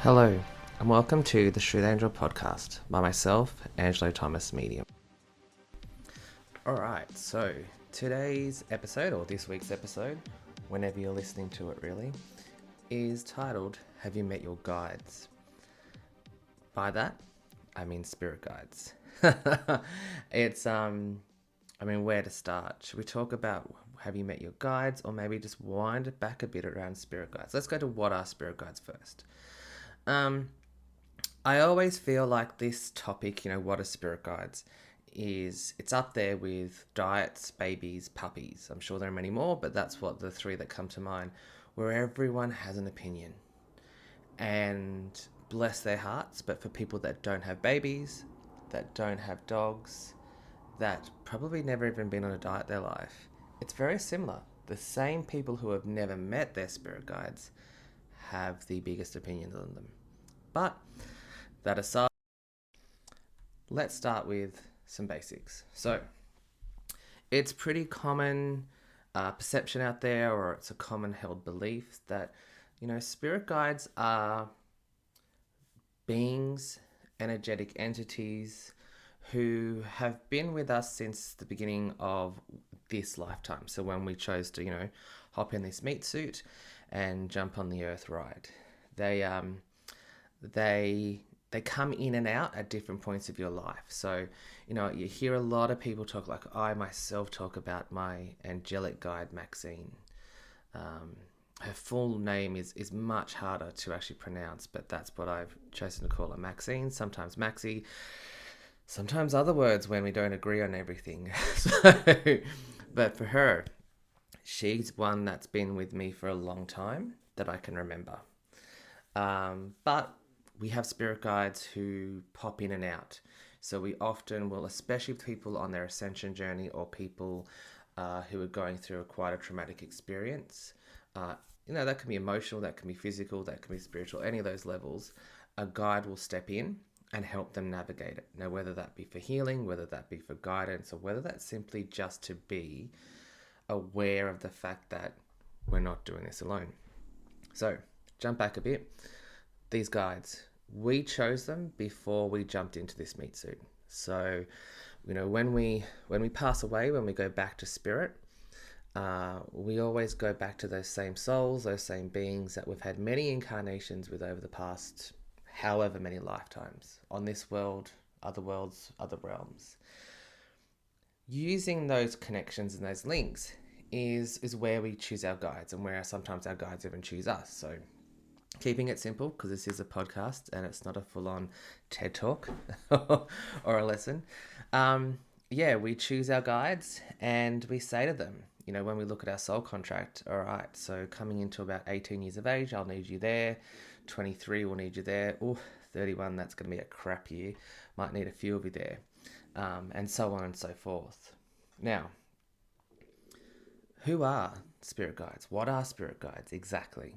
Hello, and welcome to the Truth Angel podcast by myself, Angelo Thomas Medium. Alright, so today's episode, or this week's episode, whenever you're listening to it really, is titled, Have You Met Your Guides? By that, I mean spirit guides. It's, where to start? Should we talk about have you met your guides, or maybe just wind it back a bit around spirit guides? Let's go to what are spirit guides first. I always feel like this topic, what are spirit guides, it's up there with diets, babies, puppies. I'm sure there are many more, but that's what the three that come to mind, where everyone has an opinion. And bless their hearts, but for people that don't have babies, that don't have dogs, that probably never even been on a diet their life, it's very similar. The same people who have never met their spirit guides have the biggest opinions on them. But that aside, let's start with some basics. So it's pretty common perception out there, or it's a common held belief that, spirit guides are beings, energetic entities who have been with us since the beginning of this lifetime. So when we chose to, hop in this meat suit and jump on the earth ride, they come in and out at different points of your life. So, you hear a lot of people talk, like I myself talk about my angelic guide, Maxine. Her full name is much harder to actually pronounce, but that's what I've chosen to call her, Maxine, sometimes Maxie, sometimes other words when we don't agree on everything. But for her, she's one that's been with me for a long time that I can remember. But we have spirit guides who pop in and out. So we often will, especially with people on their ascension journey, or people who are going through quite a traumatic experience. That can be emotional, that can be physical, that can be spiritual, any of those levels. A guide will step in and help them navigate it. Now, whether that be for healing, whether that be for guidance, or whether that's simply just to be aware of the fact that we're not doing this alone. So, jump back a bit. These guides, we chose them before we jumped into this meat suit. So, when we pass away, when we go back to spirit, we always go back to those same souls, those same beings that we've had many incarnations with over the past however many lifetimes on this world, other worlds, other realms. Using those connections and those links is where we choose our guides, and where sometimes our guides even choose us. So keeping it simple, because this is a podcast and it's not a full-on TED talk or a lesson. We choose our guides and we say to them, when we look at our soul contract, all right, so coming into about 18 years of age, I'll need you there. 23, we'll need you there. 31, that's going to be a crap year. Might need a few of you there. And so on and so forth. Now, who are spirit guides? What are spirit guides exactly?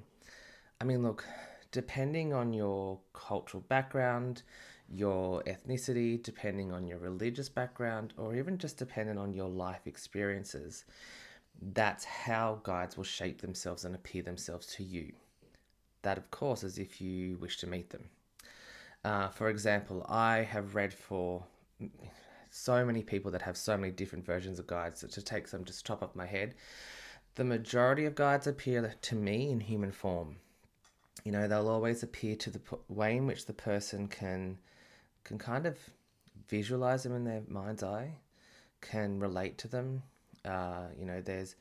Look, depending on your cultural background, your ethnicity, depending on your religious background, or even just depending on your life experiences, that's how guides will shape themselves and appear themselves to you. That, of course, is if you wish to meet them. For example, I have read for so many people that have so many different versions of guides. So to take some just top of my head, the majority of guides appear to me in human form. They'll always appear to the way in which the person can kind of visualize them in their mind's eye, can relate to them. There's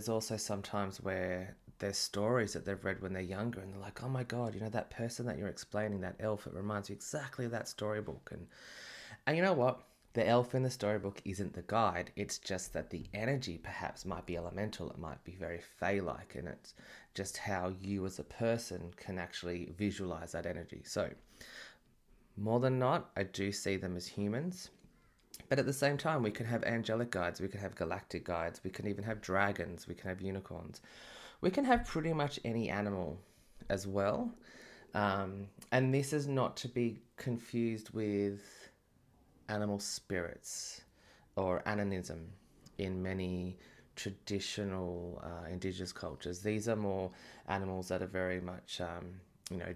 also sometimes where there's stories that they've read when they're younger, and they're like, oh my God, that person that you're explaining, that elf, it reminds me exactly of that storybook. And you know what? The elf in the storybook isn't the guide. It's just that the energy perhaps might be elemental. It might be very fey-like, and it's just how you as a person can actually visualize that energy. So more than not, I do see them as humans. But at the same time, we can have angelic guides, we can have galactic guides, we can even have dragons, we can have unicorns. We can have pretty much any animal as well. And this is not to be confused with animal spirits or animism in many traditional indigenous cultures. These are more animals that are very much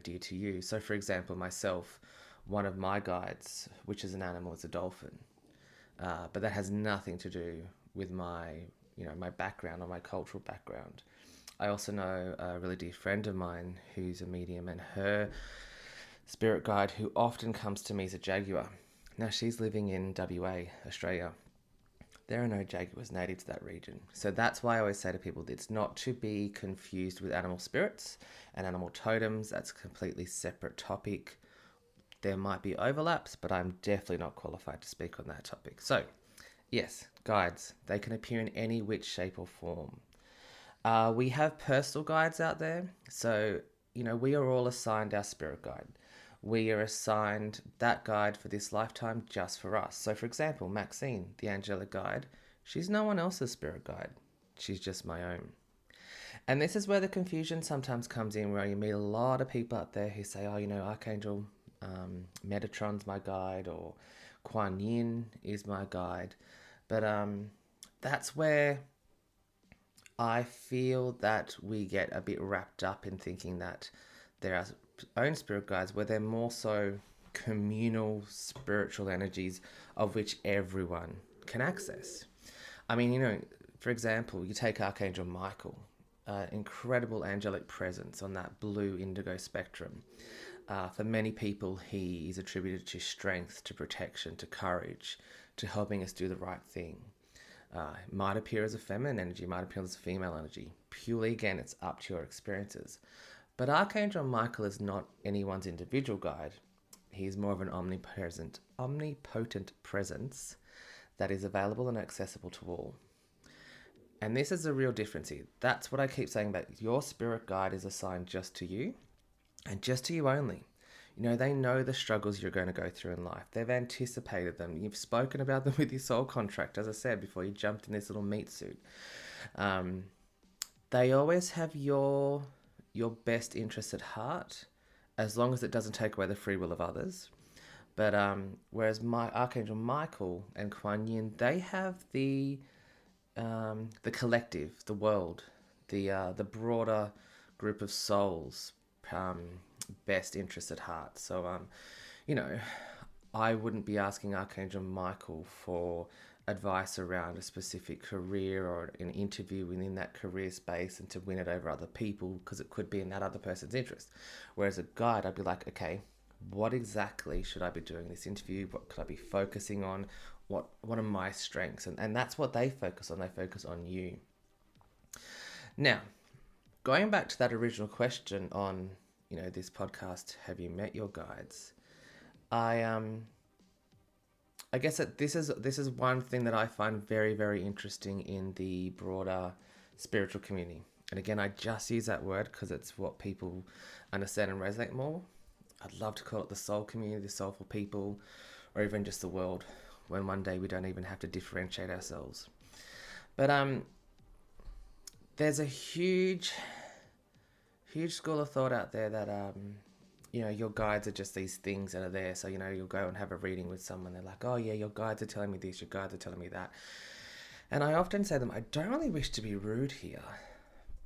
dear to you. So, for example, myself, one of my guides, which is an animal, is a dolphin. But that has nothing to do with my background or my cultural background. I also know a really dear friend of mine who's a medium, and her spirit guide, who often comes to me, is a jaguar. Now, she's living in WA, Australia. There are no jaguars native to that region. So that's why I always say to people, it's not to be confused with animal spirits and animal totems. That's a completely separate topic. There might be overlaps, but I'm definitely not qualified to speak on that topic. So, yes, guides. They can appear in any which shape or form. We have personal guides out there. So, we are all assigned our spirit guide. We are assigned that guide for this lifetime just for us. So, for example, Maxine, the angelic guide, she's no one else's spirit guide. She's just my own. And this is where the confusion sometimes comes in, where you meet a lot of people out there who say, oh, Archangel Metatron's my guide, or Kuan Yin is my guide. But that's where I feel that we get a bit wrapped up in thinking that there are own spirit guides where they're more so communal spiritual energies of which everyone can access. I mean, for example, you take Archangel Michael, incredible angelic presence on that blue indigo spectrum. For many people, he is attributed to strength, to protection, to courage, to helping us do the right thing. It might appear as a feminine energy, might appear as a female energy. Purely, again, it's up to your experiences. But Archangel Michael is not anyone's individual guide. He's more of an omnipotent presence that is available and accessible to all. And this is a real difference here. That's what I keep saying, that your spirit guide is assigned just to you and just to you only. They know the struggles you're going to go through in life. They've anticipated them. You've spoken about them with your soul contract, as I said, before you jumped in this little meat suit. They always have your best interest at heart, as long as it doesn't take away the free will of others. But whereas my Archangel Michael and Kuan Yin, they have the collective, the world, the broader group of souls best interest at heart. So I wouldn't be asking Archangel Michael for advice around a specific career or an interview within that career space and to win it over other people, because it could be in that other person's interest. Whereas a guide, I'd be like, okay, what exactly should I be doing in this interview? What could I be focusing on? What are my strengths? And that's what they focus on. They focus on you. Now, going back to that original question on, this podcast, have you met your guides? I guess that this is one thing that I find very, very interesting in the broader spiritual community. And again, I just use that word because it's what people understand and resonate more. I'd love to call it the soul community, the soulful people, or even just the world, when one day we don't even have to differentiate ourselves. But there's a huge school of thought out there that your guides are just these things that are there. So you'll go and have a reading with someone, they're like, oh yeah, your guides are telling me this, your guides are telling me that. And I often say to them, I don't really wish to be rude here,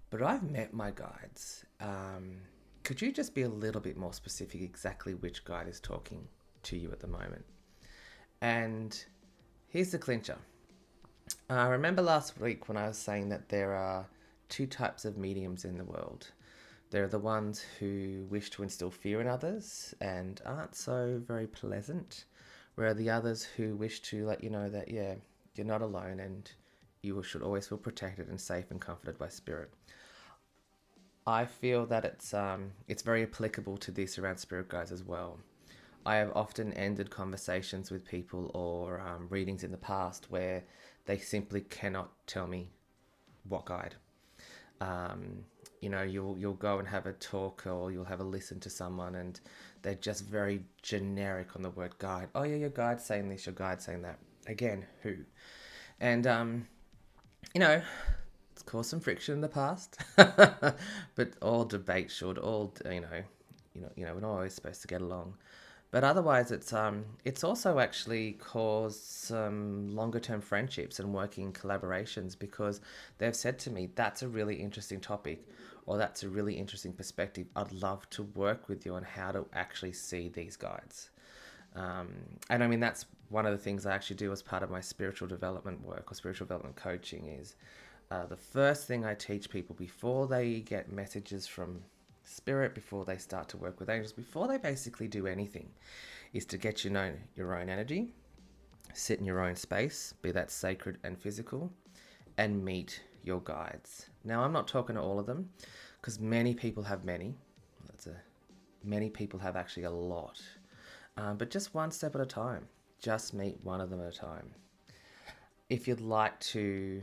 but I've met my guides. Could you just be a little bit more specific exactly which guide is talking to you at the moment? And here's the clincher. Remember last week when I was saying that there are two types of mediums in the world. There are the ones who wish to instill fear in others and aren't so very pleasant, where the others who wish to let you know that, yeah, you're not alone and you should always feel protected and safe and comforted by spirit. I feel that it's very applicable to this around spirit guides as well. I have often ended conversations with people or readings in the past where they simply cannot tell me what guide. You'll go and have a talk, or you'll have a listen to someone and they're just very generic on the word guide. Oh yeah, your guide's saying this, your guide's saying that. Again, who? And it's caused some friction in the past. But all debate should, we're not always supposed to get along. But otherwise, it's also actually caused some longer term friendships and working collaborations, because they've said to me, that's a really interesting topic. or that's a really interesting perspective, I'd love to work with you on how to actually see these guides. And I mean, that's one of the things I actually do as part of my spiritual development work or spiritual development coaching is the first thing I teach people before they get messages from spirit, before they start to work with angels, before they basically do anything, is to get you know your own energy, sit in your own space, be that sacred and physical, and meet your guides. Now, I'm not talking to all of them because many people have many. Many people have actually a lot. But just one step at a time. Just meet one of them at a time. If you'd like to,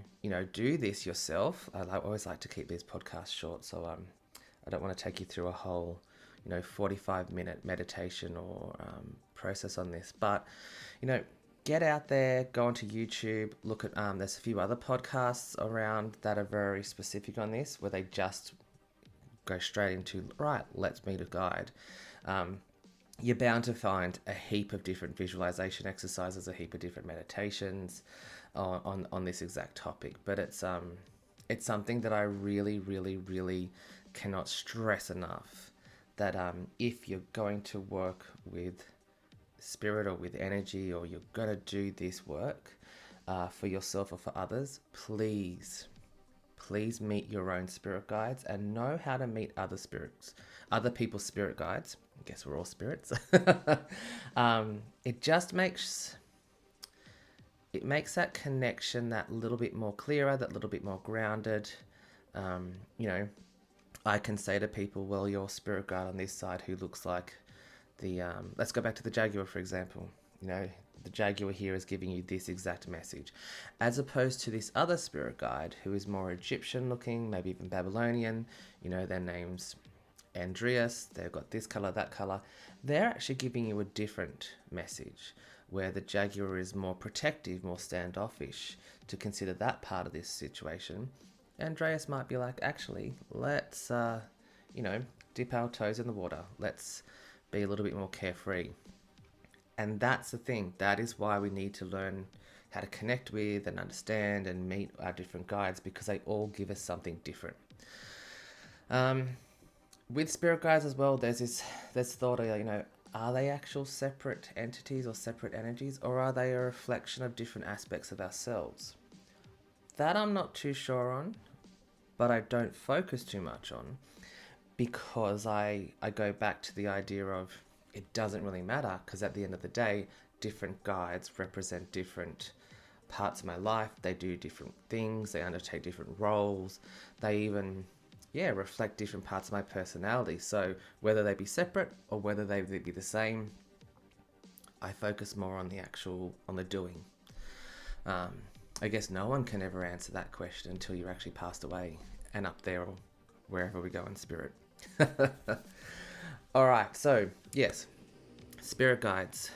do this yourself, I always like to keep these podcasts short, so I don't want to take you through a whole, 45-minute meditation or process on this. But, get out there, go onto YouTube, look at, there's a few other podcasts around that are very specific on this, where they just go straight into, right, let's meet a guide. You're bound to find a heap of different visualization exercises, a heap of different meditations on this exact topic. But it's something that I really, really, really cannot stress enough, that if you're going to work with spirit or with energy, or you're going to do this work for yourself or for others, please meet your own spirit guides and know how to meet other people's spirit guides. I guess we're all spirits. It just makes that connection that little bit more clearer, that little bit more grounded. I can say to people, well, your spirit guide on this side who looks like let's go back to the jaguar, for example. The jaguar here is giving you this exact message, as opposed to this other spirit guide who is more Egyptian looking, maybe even Babylonian. Their name's Andreas, they've got this color, that color. They're actually giving you a different message, where the jaguar is more protective, more standoffish, to consider that part of this situation. Andreas might be like, actually, let's, dip our toes in the water. Let's be a little bit more carefree. And that's the thing. That is why we need to learn how to connect with and understand and meet our different guides, because they all give us something different. With spirit guides as well, there's thought of, are they actual separate entities or separate energies, or are they a reflection of different aspects of ourselves? That I'm not too sure on, but I don't focus too much on, because I go back to the idea of it doesn't really matter, because at the end of the day, different guides represent different parts of my life. They do different things. They undertake different roles. They even, reflect different parts of my personality. So whether they be separate or whether they be the same, I focus more on the doing. I guess no one can ever answer that question until you're actually passed away and up there, or wherever we go in spirit. All right, so yes, spirit guides,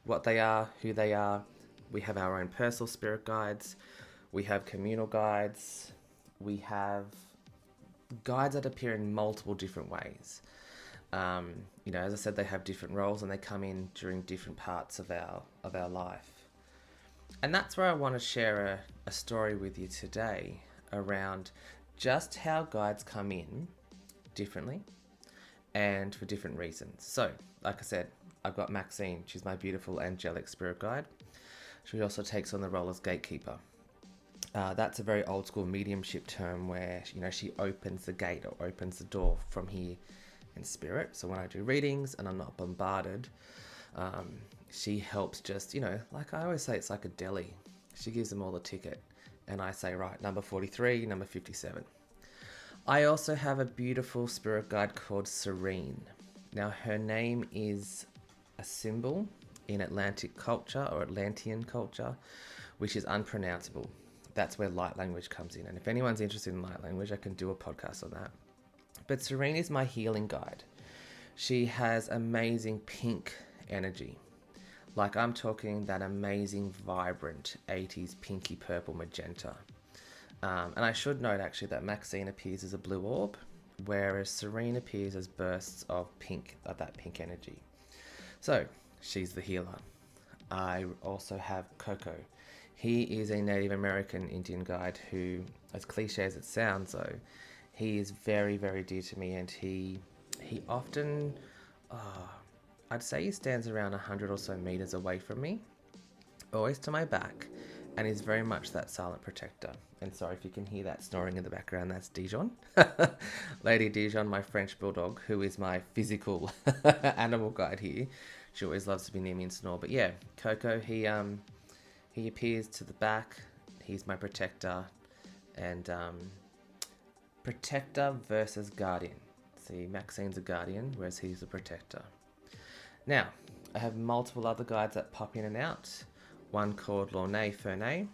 what they are, who they are. We have our own personal spirit guides. We have communal guides. We have guides that appear in multiple different ways. As I said, they have different roles and they come in during different parts of our life. And that's where I want to share a story with you today around just how guides come in differently and for different reasons. So, like I said, I've got Maxine. She's my beautiful angelic spirit guide. She also takes on the role as gatekeeper. That's a very old school mediumship term where, she opens the gate or opens the door from here in spirit. So when I do readings and I'm not bombarded, she helps just, like I always say, it's like a deli. She gives them all a ticket and I say, right, number 43, number 57. I also have a beautiful spirit guide called Serene. Now, her name is a symbol in Atlantic culture or Atlantean culture, which is unpronounceable. That's where light language comes in. And if anyone's interested in light language, I can do a podcast on that. But Serene is my healing guide. She has amazing pink energy. Like I'm talking that amazing, vibrant 80s pinky purple magenta. And I should note actually that Maxine appears as a blue orb, whereas Serene appears as bursts of pink, of that pink energy. So she's the healer. I also have Coco. He is a Native American Indian guide who, as cliche as it sounds though, He is very, very dear to me, and he often, uh, I'd say he stands around 100 or so meters away from me, always to my back, and he's very much that silent protector. And sorry if you can hear that snoring in the background, that's Dijon. Lady Dijon, my French bulldog, who is my physical animal guide here. She always loves to be near me and snore. But yeah, Coco, he appears to the back. He's my protector, and protector versus guardian. See, Maxine's a guardian, whereas he's a protector. Now, I have multiple other guides that pop in and out. One called Lornay Fernay.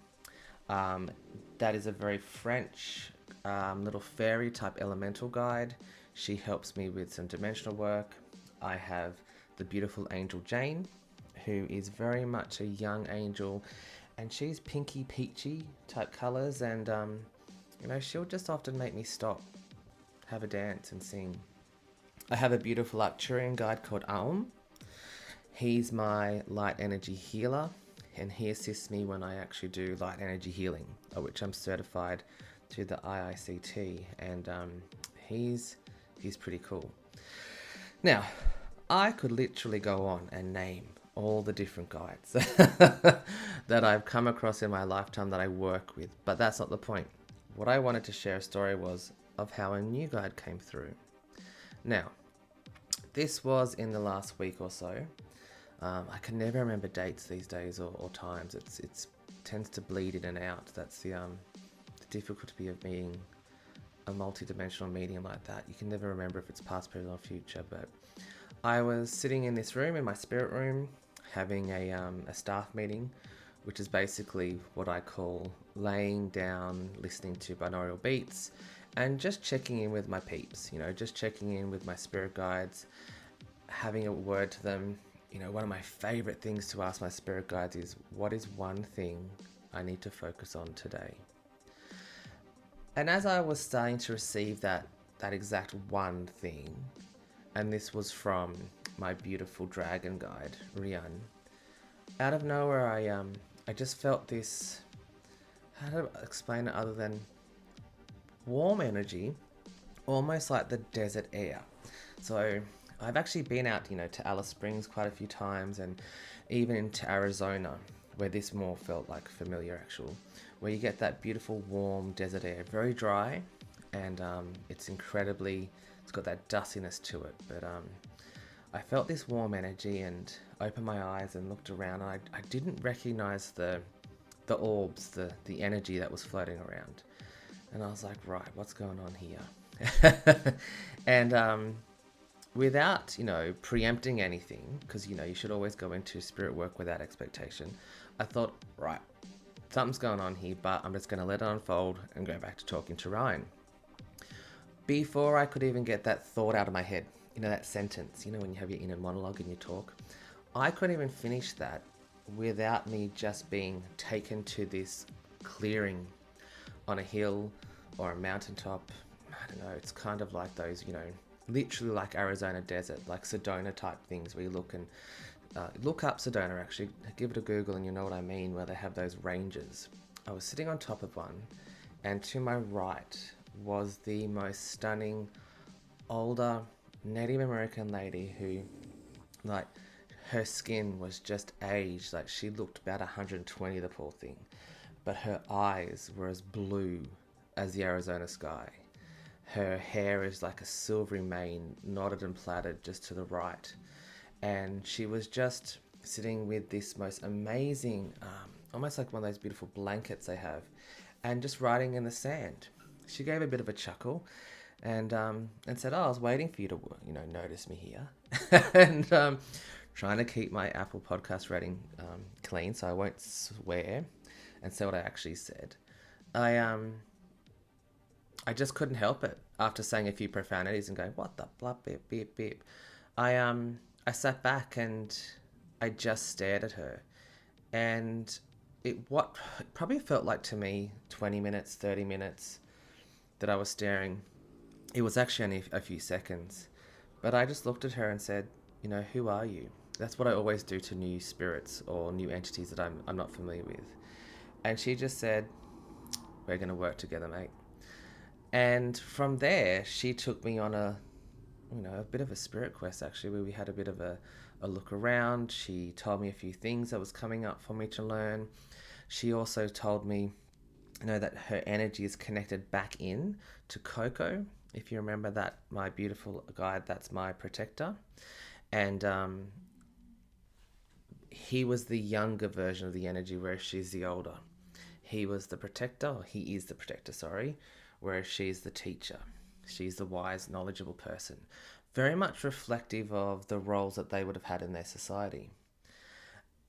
That is a very French little fairy type elemental guide. She helps me with some dimensional work. I have the beautiful angel Jane, who is very much a young angel, and she's pinky peachy type colors, and she'll just often make me stop, have a dance and sing. I have a beautiful Arcturian guide called Aum. He's my light energy healer, and he assists me when I actually do light energy healing, which I'm certified to the IICT, and he's pretty cool. Now, I could literally go on and name all the different guides that I've come across in my lifetime that I work with, but that's not the point. What I wanted to share a story was of how a new guide came through. Now, this was in the last week or so. I can never remember dates these days or times. It tends to bleed in and out. That's the difficulty of being a multi-dimensional medium like that. You can never remember if it's past, present, or future. But I was sitting in this room, in my spirit room, having a staff meeting, which is basically what I call laying down, listening to binaural beats, and just checking in with my peeps. Just checking in with my spirit guides, having a word to them. One of my favorite things to ask my spirit guides is, what is one thing I need to focus on today? And as I was starting to receive that exact one thing, and this was from my beautiful dragon guide, Rian, out of nowhere I just felt this, how to explain it other than warm energy, almost like the desert air. So I've actually been out, to Alice Springs quite a few times, and even into Arizona, where this more felt like familiar actual, where you get that beautiful warm desert air, very dry, and it's got that dustiness to it. But I felt this warm energy and opened my eyes and looked around, and I didn't recognize the orbs, the energy that was floating around. And I was like, right, what's going on here? And without, preempting anything, because, you should always go into spirit work without expectation, I thought, right, something's going on here, but I'm just going to let it unfold and go back to talking to Ryan. Before I could even get that thought out of my head, that sentence, when you have your inner monologue and you talk, I couldn't even finish that without me just being taken to this clearing on a hill or a mountaintop. I don't know, it's kind of like those, literally like Arizona desert, like Sedona type things where you look and look up Sedona, actually, give it a Google and you know what I mean, where they have those ranges. I was sitting on top of one, and to my right was the most stunning older Native American lady who, like, her skin was just aged, like she looked about 120, the poor thing, but her eyes were as blue as the Arizona sky. Her hair is like a silvery mane, knotted and plaited just to the right. And she was just sitting with this most amazing, almost like one of those beautiful blankets they have, and just writing in the sand. She gave a bit of a chuckle and said, I was waiting for you to, notice me here. And trying to keep my Apple podcast rating clean, so I won't swear and say what I actually said. I just couldn't help it after saying a few profanities and going, what the blah, beep, beep, beep. I sat back and I just stared at her. And it probably felt like to me 20 minutes, 30 minutes that I was staring. It was actually only a few seconds. But I just looked at her and said, who are you? That's what I always do to new spirits or new entities that I'm not familiar with. And she just said, we're going to work together, mate. And from there, she took me on a bit of a spirit quest actually, where we had a bit of a look around. She told me a few things that was coming up for me to learn. She also told me, that her energy is connected back in to Coco. If you remember that, my beautiful guide, that's my protector. And he was the younger version of the energy, whereas she's the older. He was the protector, he is the protector, sorry, whereas she's the teacher. She's the wise, knowledgeable person. Very much reflective of the roles that they would have had in their society.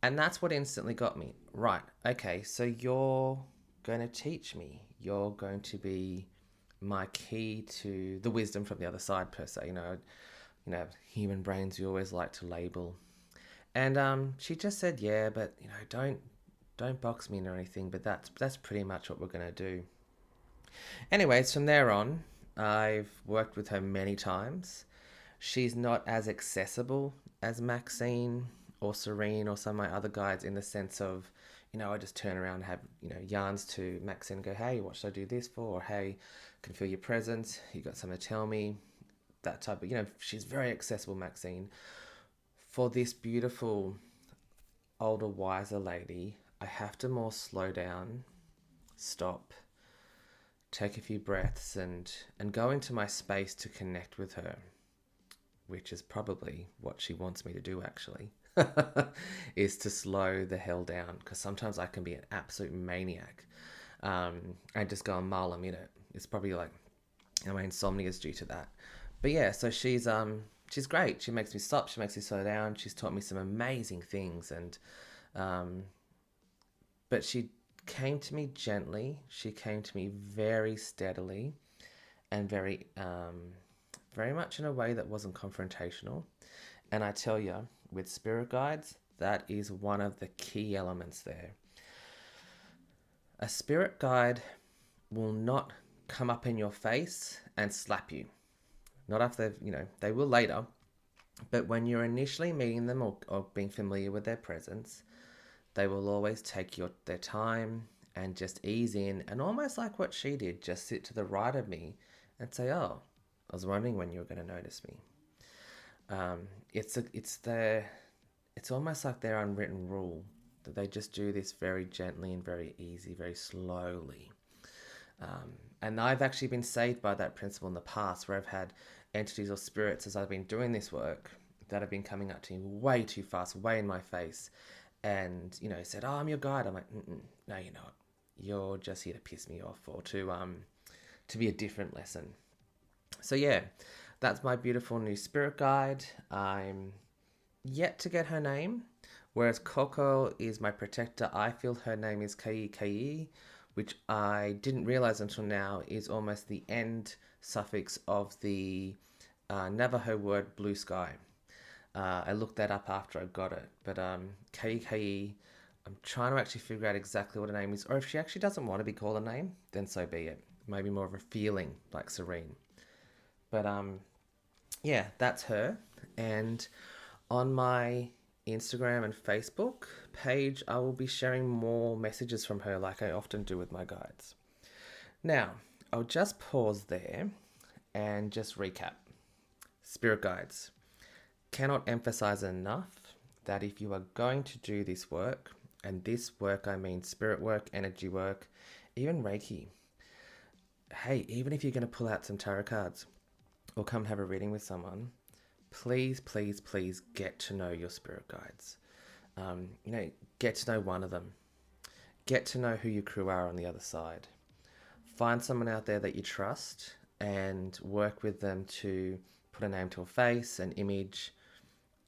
And that's what instantly got me. Right, okay, so you're going to teach me. You're going to be my key to the wisdom from the other side, per se. Human brains, we always like to label. And she just said, yeah, but don't box me in or anything. But that's pretty much what we're going to do. Anyways, from there on, I've worked with her many times. She's not as accessible as Maxine or Serene or some of my other guides, in the sense of, I just turn around and have, yarns to Maxine and go, hey, what should I do this for? Or, hey, I can feel your presence. You got something to tell me? That type of, she's very accessible, Maxine. For this beautiful, older, wiser lady, I have to more slow down, stop, take a few breaths, and go into my space to connect with her, which is probably what she wants me to do, actually. Is to slow the hell down, because sometimes I can be an absolute maniac. I just go a mile a minute. It's probably like my insomnia is due to that. But yeah, so she's great. She makes me stop. She makes me slow down. She's taught me some amazing things, and but she came to me gently. She came to me very steadily, and very much in a way that wasn't confrontational. And I tell you, with spirit guides, that is one of the key elements there. A spirit guide will not come up in your face and slap you. Not after they will later. But when you're initially meeting them, or being familiar with their presence, they will always take their time and just ease in, and almost like what she did, just sit to the right of me and say, oh, I was wondering when you were going to notice me. It's almost like their unwritten rule that they just do this very gently and very easy, very slowly. And I've actually been saved by that principle in the past, where I've had entities or spirits, as I've been doing this work, that have been coming up to me way too fast, way in my face, and said, oh, I'm your guide. I'm like, no, you're not. You're just here to piss me off, or to be a different lesson. So yeah, that's my beautiful new spirit guide. I'm yet to get her name, whereas Coco is my protector. I feel her name is Kai, which I didn't realize until now is almost the end suffix of the Navajo word blue sky. I looked that up after I got it, but Kai, I'm trying to actually figure out exactly what her name is, or if she actually doesn't want to be called a name, then so be it. Maybe more of a feeling like Serene. But yeah, that's her. And on my Instagram and Facebook page, I will be sharing more messages from her, like I often do with my guides. Now, I'll just pause there and just recap. Spirit guides. Cannot emphasize enough that if you are going to do this work, and this work I mean spirit work, energy work, even Reiki. Hey, even if you're going to pull out some tarot cards or come have a reading with someone, please, please, please get to know your spirit guides. Get to know one of them. Get to know who your crew are on the other side. Find someone out there that you trust and work with them to put a name to a face, an image,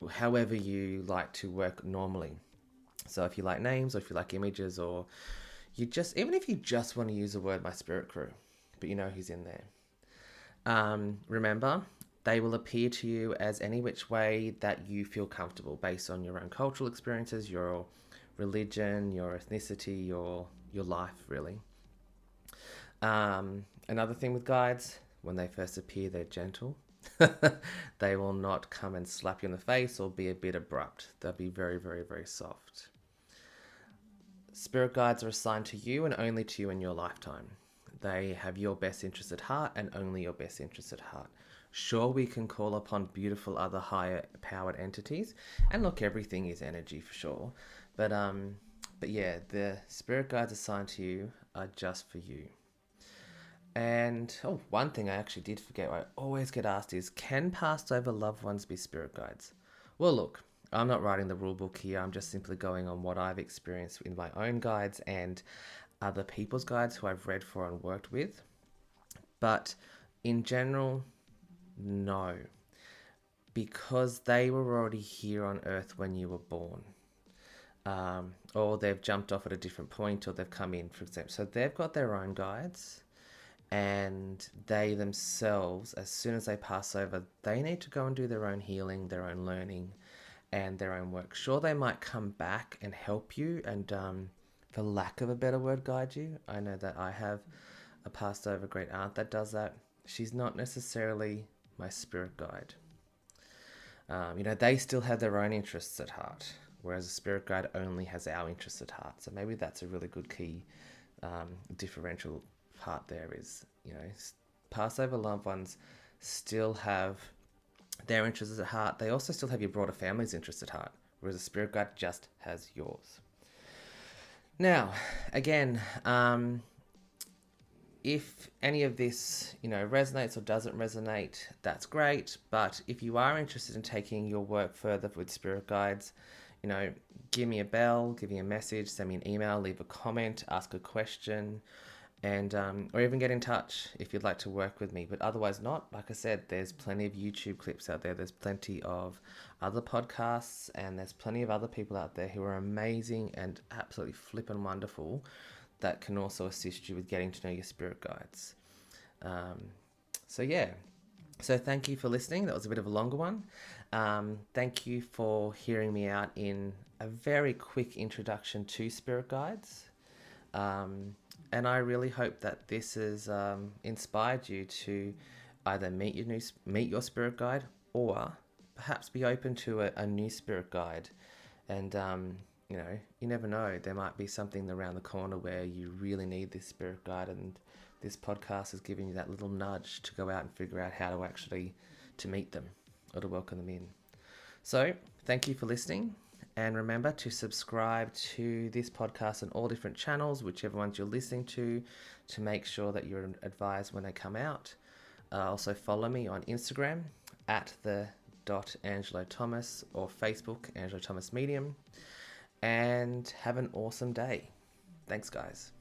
however you like to work normally. So if you like names, or if you like images, or even if you just want to use the word my spirit crew, but who's in there. Remember, they will appear to you as any which way that you feel comfortable, based on your own cultural experiences, your religion, your ethnicity, your life, really. Another thing with guides, when they first appear, they're gentle. They will not come and slap you in the face or be a bit abrupt. They'll be very, very, very soft. Spirit guides are assigned to you and only to you in your lifetime. They have your best interest at heart and only your best interest at heart. Sure, we can call upon beautiful other higher powered entities, and look, everything is energy for sure. But yeah, the spirit guides assigned to you are just for you. And one thing I actually did forget, I always get asked is, can passed over loved ones be spirit guides? Well, look, I'm not writing the rule book here. I'm just simply going on what I've experienced in my own guides and other people's guides who I've read for and worked with. But in general, no, because they were already here on Earth when you were born. Or they've jumped off at a different point, or they've come in, for example. So they've got their own guides, and they themselves, as soon as they pass over, they need to go and do their own healing, their own learning, and their own work. Sure, they might come back and help you and, for lack of a better word, guide you. I know that I have a passed over great aunt that does that. She's not necessarily my spirit guide. They still have their own interests at heart, whereas a spirit guide only has our interests at heart. So maybe that's a really good key differential part there is, Passover loved ones still have their interests at heart. They also still have your broader family's interests at heart, whereas a spirit guide just has yours. Now, again, if any of this, resonates or doesn't resonate, that's great. But if you are interested in taking your work further with spirit guides, give me a bell, give me a message, send me an email, leave a comment, ask a question, and or even get in touch if you'd like to work with me. But otherwise not. Like I said, there's plenty of YouTube clips out there. There's plenty of other podcasts, and there's plenty of other people out there who are amazing and absolutely flippin' wonderful that can also assist you with getting to know your spirit guides. So thank you for listening. That was a bit of a longer one. Thank you for hearing me out in a very quick introduction to spirit guides. And I really hope that this has inspired you to either meet your spirit guide, or perhaps be open to a new spirit guide. And you never know, there might be something around the corner where you really need this spirit guide, and this podcast is giving you that little nudge to go out and figure out how to meet them or to welcome them in. So thank you for listening. And remember to subscribe to this podcast on all different channels, whichever ones you're listening to make sure that you're advised when they come out. Also follow me on Instagram at @Angelo Thomas, or Facebook, Angelo Thomas Medium. And have an awesome day. Thanks, guys.